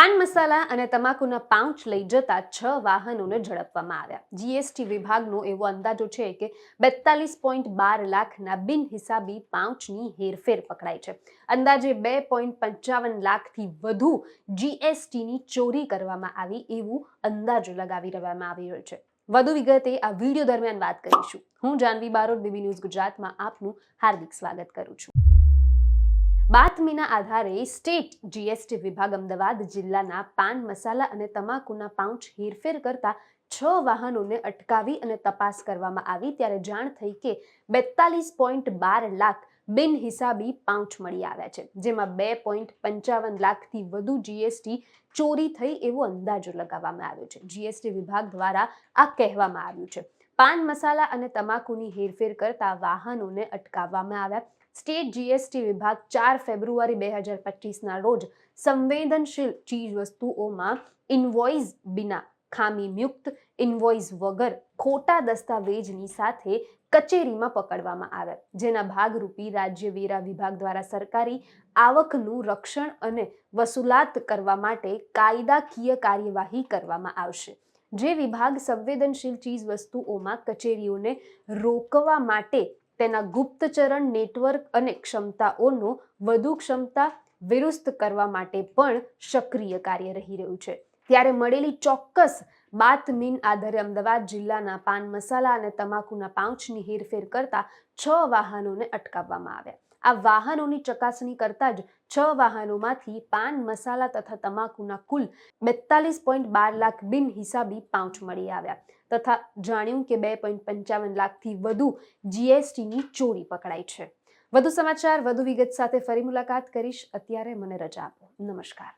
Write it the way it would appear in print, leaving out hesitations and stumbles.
પાન મસાલા અને તમાકુના પાઉચ લઈ જતા 6 વાહનોને ઝડપવામાં આવ્યા। જીએસટી વિભાગનો એવો અંદાજો છે કે 42.12 લાખના બિનહિસાબી પાઉચની હેરફેર પકડાઈ છે। અંદાજે 2.55 લાખથી વધુ જીએસટીની ચોરી કરવામાં આવી એવું અંદાજો લગાવી રહેવામાં આવી રહ્યો છે। વધુ વિગતે આ વિડીયો દરમિયાન વાત કરીશું। હું જાનવી બારોટ, બીબી ન્યૂઝ ગુજરાતમાં આપનું હાર્દિક સ્વાગત કરું છું। બાતમીના આધારે સ્ટેટ જીએસટી વિભાગ અમદાવાદ જિલ્લાના પાન મસાલા અને તમાકુના પાઉચ હેરફેર કરતા 6 વાહનોને અટકાવી અને તપાસ કરવામાં આવી ત્યારે જાણ થઈ કે 42.12 લાખ બિનહિસાબી પાઉચ મળી આવ્યા છે, જેમાં 2.55 લાખથી વધુ જીએસટી ચોરી થઈ એવો અંદાજો લગાવવામાં આવ્યો છે। જીએસટી વિભાગ દ્વારા આ કહેવામાં આવ્યું છે। પાન મસાલા અને તમાકુની હેરફેર કરતા વાહનોને અટકાવવામાં આવ્યા। સ્ટેટ જીએસટી વિભાગ 4 ફેબ્રુઆરી 2025ના રોજ સંવેદનશીલ ચીજવસ્તુઓમાં ઇનવોઇસ વિના, ખામીયુક્ત ઇનવોઇસ વગર, ખોટા દસ્તાવેજની સાથે કચેરીમાં પકડવામાં આવ્યા, જેના ભાગરૂપે રાજ્ય વેરા વિભાગ દ્વારા સરકારી આવકનું રક્ષણ અને વસૂલાત કરવા માટે કાયદાકીય કાર્યવાહી કરવામાં આવશે। જે વિભાગ સંવેદનશીલ ચીજવસ્તુઓમાં કચેરીઓને રોકવા માટે તેના ગુપ્તચરણ નેટવર્ક અને ક્ષમતાઓનો વધુ ક્ષમતા વિરુસ્ત કરવા માટે પણ સક્રિય કાર્ય રહી રહ્યું છે। ત્યારે મળેલી ચોક્કસ બાતમીના આધારે અમદાવાદ જિલ્લાના પાન મસાલા અને તમાકુના પાઉચની હેરફેર કરતા 6 વાહનોને અટકાવવામાં આવ્યા। આ વાહનોની ચકાસણી કરતા જ 6 વાહનોમાંથી પાન મસાલા તથા તમાકુના કુલ 42.12 લાખ બિનહિસાબી પાઉચ મળી આવ્યા તથા જાણ્યું કે 2.55 લાખથી વધુ જીએસટીની ચોરી પકડાઈ છે। વધુ સમાચાર, વધુ વિગત સાથે ફરી મુલાકાત કરીશ। અત્યારે મને રજા આપો। નમસ્કાર।